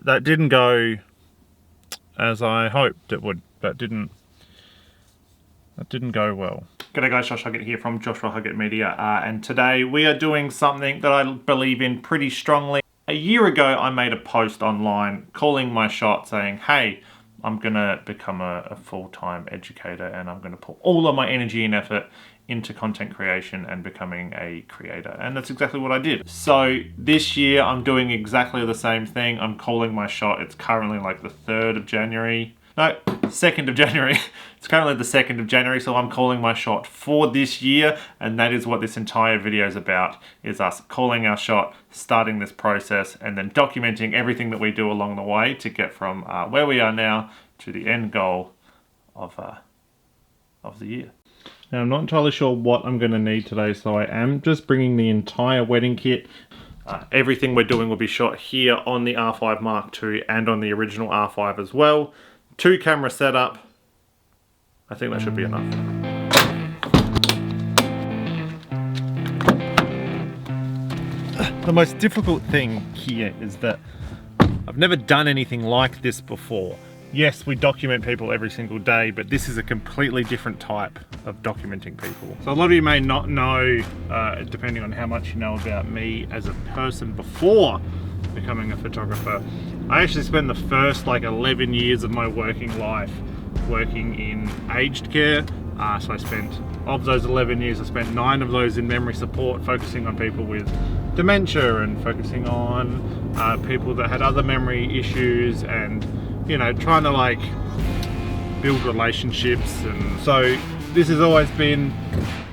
that didn't go as I hoped it would. That didn't go well. G'day guys, Josh Huggett here from Joshua Huggett Media, and today we are doing something that I believe in pretty strongly. A year ago I made a post online calling my shot saying, hey, I'm gonna become a full-time educator and I'm gonna put all of my energy and effort into content creation and becoming a creator. And that's exactly what I did. So this year I'm doing exactly the same thing. I'm calling my shot. It's currently like the 3rd of January. No, 2nd of January. It's currently the 2nd of January, so I'm calling my shot for this year, and that is what this entire video is about, is us calling our shot, starting this process, and then documenting everything that we do along the way to get from where we are now to the end goal of the year. Now, I'm not entirely sure what I'm going to need today, so I am just bringing the entire wedding kit. Everything we're doing will be shot here on the R5 Mark II and on the original R5 as well. 2 camera setup. I think that should be enough. The most difficult thing here is that I've never done anything like this before. Yes, we document people every single day, but this is a completely different type of documenting people. So a lot of you may not know, depending on how much you know about me as a person before becoming a photographer, I actually spent the first like 11 years of my working life working in aged care. So I spent, of those 11 years, I spent 9 of those in memory support, focusing on people with dementia and focusing on people that had other memory issues, and you know, trying to like build relationships. And so this has always been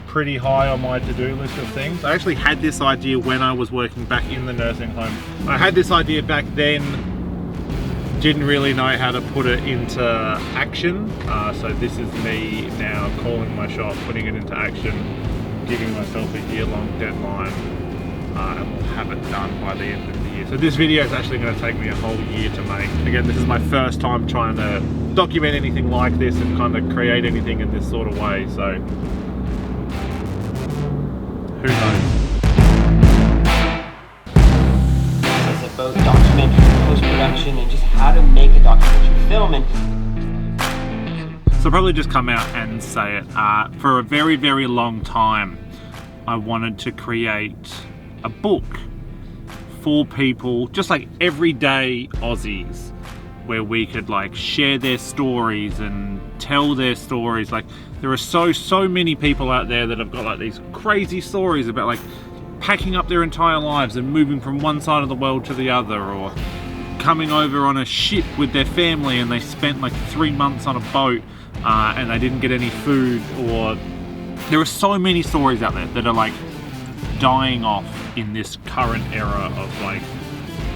pretty high on my to-do list of things. I actually had this idea when I was working back in the nursing home. I had this idea back then, didn't really know how to put it into action. So this is me now calling my shot, putting it into action, giving myself a year-long deadline, and we'll have it done by the end of the year. So this video is actually going to take me a whole year to make. Again, this is my first time trying to document anything like this and kind of create anything in this sort of way, so who knows? It's about documentary, post-production, and just how to make a documentary film. And so I'll probably just come out and say it. For a very, very long time, I wanted to create a book for people, just like everyday Aussies, where we could like share their stories and tell their stories. Like there are so many people out there that have got like these crazy stories about like packing up their entire lives and moving from one side of the world to the other, or coming over on a ship with their family and they spent like 3 months on a boat and they didn't get any food. Or there are so many stories out there that are like dying off in this current era of like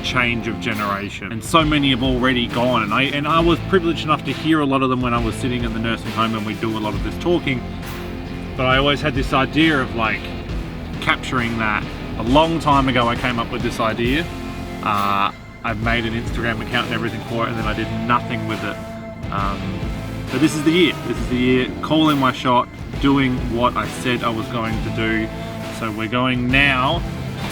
change of generation, and so many have already gone, and I was privileged enough to hear a lot of them when I was sitting in the nursing home and we do a lot of this talking. But I always had this idea of like capturing that. A long time ago I came up with this idea. I've made an Instagram account and everything for it, and then I did nothing with it. But this is the year. This is the year, calling my shot, doing what I said I was going to do. So we're going now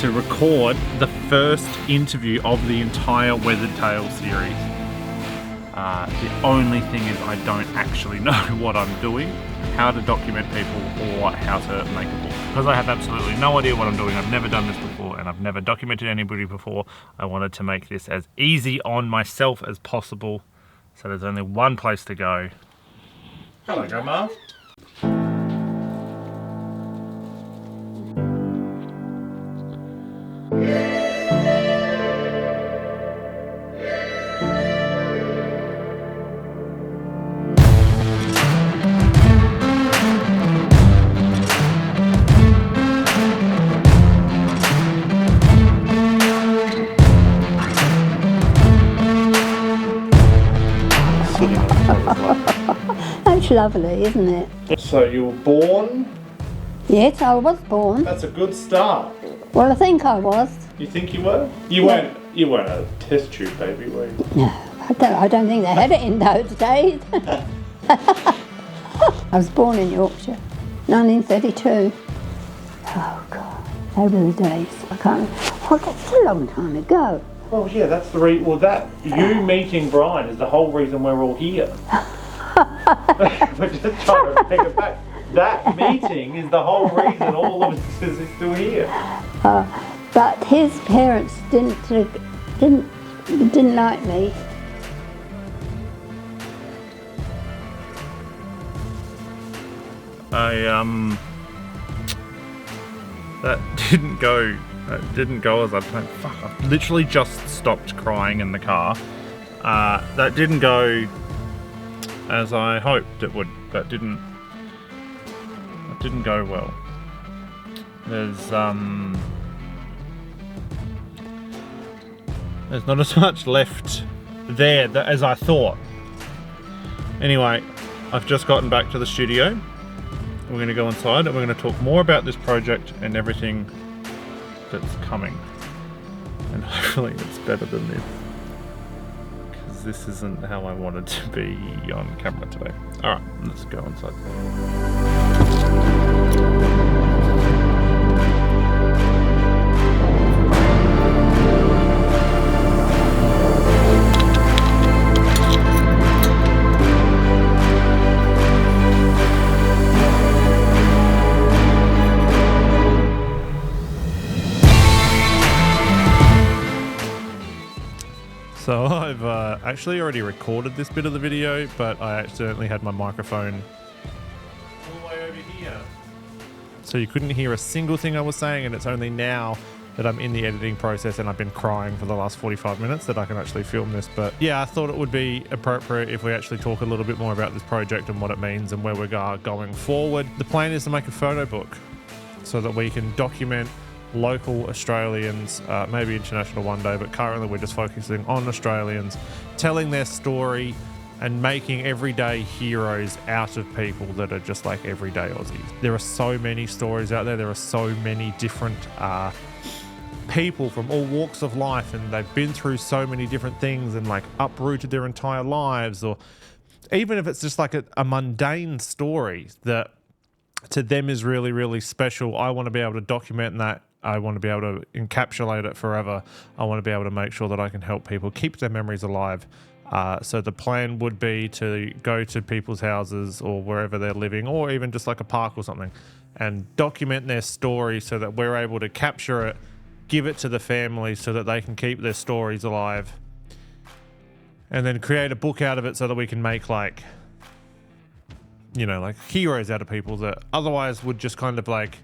to record the first interview of the entire Weathered Tales series. The only thing is I don't actually know what I'm doing, how to document people, or how to make a book. Because I have absolutely no idea what I'm doing, I've never done this before, and I've never documented anybody before, I wanted to make this as easy on myself as possible. So there's only one place to go. Hello, Grandma. That's lovely, isn't it? So you were born? Yes, I was born. That's a good start. Well, I think I was. You think you were? You weren't a test tube baby, were you? No, I don't think they had it in those days. I was born in Yorkshire, 1932. Oh God, those were the days. I can't. Oh, that's a long time ago. Well, yeah, that's the reason. Well, that you meeting Brian is the whole reason we're all here. We're just trying to bring it back. That meeting is the whole reason all of us is still here. But his parents didn't like me. That didn't go. That didn't go as I planned. Fuck! I literally just stopped crying in the car. That didn't go as I hoped it would. That didn't go well. There's not as much left there as I thought. Anyway, I've just gotten back to the studio. We're going to go inside and we're going to talk more about this project and everything that's coming. And hopefully it's better than this. Because this isn't how I wanted to be on camera today. Alright, let's go inside. So I've actually already recorded this bit of the video, but I accidentally had my microphone all the way over here. So you couldn't hear a single thing I was saying, and it's only now that I'm in the editing process and I've been crying for the last 45 minutes that I can actually film this. But yeah, I thought it would be appropriate if we actually talk a little bit more about this project and what it means and where we're going forward. The plan is to make a photo book so that we can document local Australians, maybe international one day, but currently we're just focusing on Australians, telling their story and making everyday heroes out of people that are just like everyday Aussies. There are so many stories out there. There are so many different people from all walks of life, and they've been through so many different things and like uprooted their entire lives, or even if it's just like a mundane story that to them is really, really special. I want to be able to document that. I want to be able to encapsulate it forever. I want to be able to make sure that I can help people keep their memories alive. So the plan would be to go to people's houses or wherever they're living, or even just like a park or something, and document their story so that we're able to capture it, give it to the family so that they can keep their stories alive, and then create a book out of it so that we can make like, you know, like heroes out of people that otherwise would just kind of like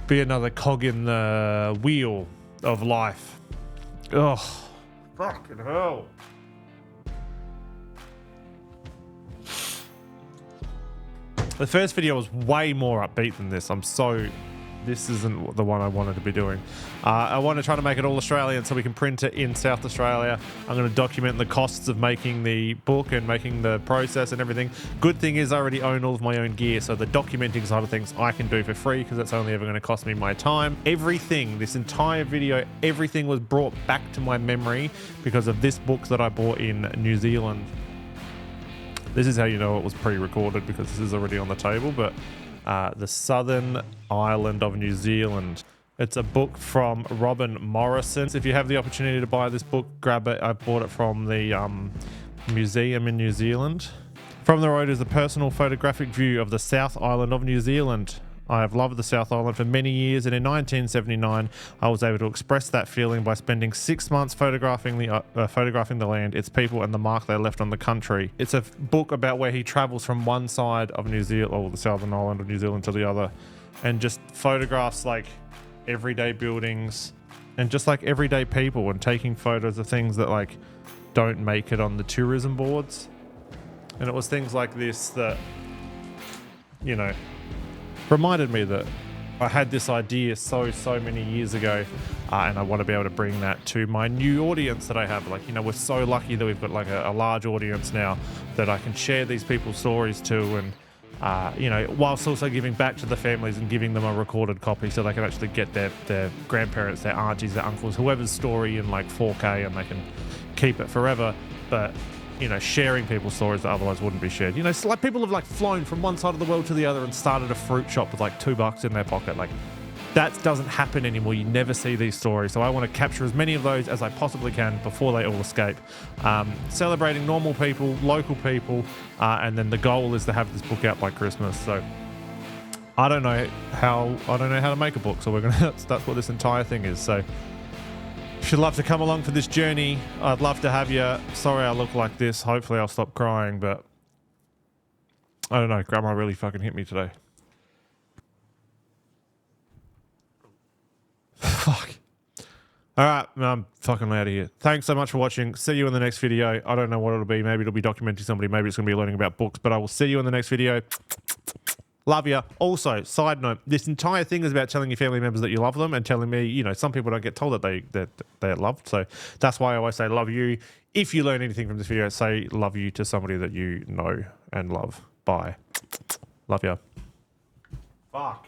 be another cog in the wheel of life. Ugh, fucking hell. The first video was way more upbeat than this. This isn't the one I wanted to be doing. I want to try to make it all Australian so we can print it in South Australia. I'm going to document the costs of making the book and making the process and everything. Good thing is I already own all of my own gear, so the documenting side of things I can do for free because that's only ever going to cost me my time. Everything, this entire video, everything was brought back to my memory because of this book that I bought in New Zealand. This is how you know it was pre-recorded because this is already on the table, but the Southern Island of New Zealand. It's a book from Robin Morrison. If you have the opportunity to buy this book, grab it. I bought it from the museum in New Zealand. From the road is a personal photographic view of the South Island of New Zealand. I have loved the South Island for many years, and in 1979, I was able to express that feeling by spending 6 months photographing the land, its people, and the mark they left on the country. It's a book about where he travels from one side of New Zealand, or the Southern Island of New Zealand, to the other, and just photographs like everyday buildings and just like everyday people, and taking photos of things that like don't make it on the tourism boards. And it was things like this that, you know, reminded me that I had this idea so many years ago, and I want to be able to bring that to my new audience that I have. Like, you know, we're so lucky that we've got like a large audience now that I can share these people's stories to, and you know, whilst also giving back to the families and giving them a recorded copy so they can actually get their grandparents, their aunties, their uncles, whoever's story in like 4K, and they can keep it forever. But you know, sharing people's stories that otherwise wouldn't be shared. You know, so like people have like flown from one side of the world to the other and started a fruit shop with like $2 in their pocket. Like, that doesn't happen anymore. You never see these stories. So I want to capture as many of those as I possibly can before they all escape. Celebrating normal people, local people, and then the goal is to have this book out by Christmas. So I don't know how to make a book. So that's what this entire thing is. So if you'd love to come along for this journey, I'd love to have you. Sorry I look like this. Hopefully I'll stop crying, but I don't know. Grandma really fucking hit me today. Fuck. All right, I'm fucking out of here. Thanks so much for watching. See you in the next video. I don't know what it'll be. Maybe it'll be documenting somebody. Maybe it's going to be learning about books, but I will see you in the next video. Love you. Also, side note, this entire thing is about telling your family members that you love them and telling me, you know, some people don't get told that they're loved. So that's why I always say love you. If you learn anything from this video, say love you to somebody that you know and love. Bye. Love you. Fuck.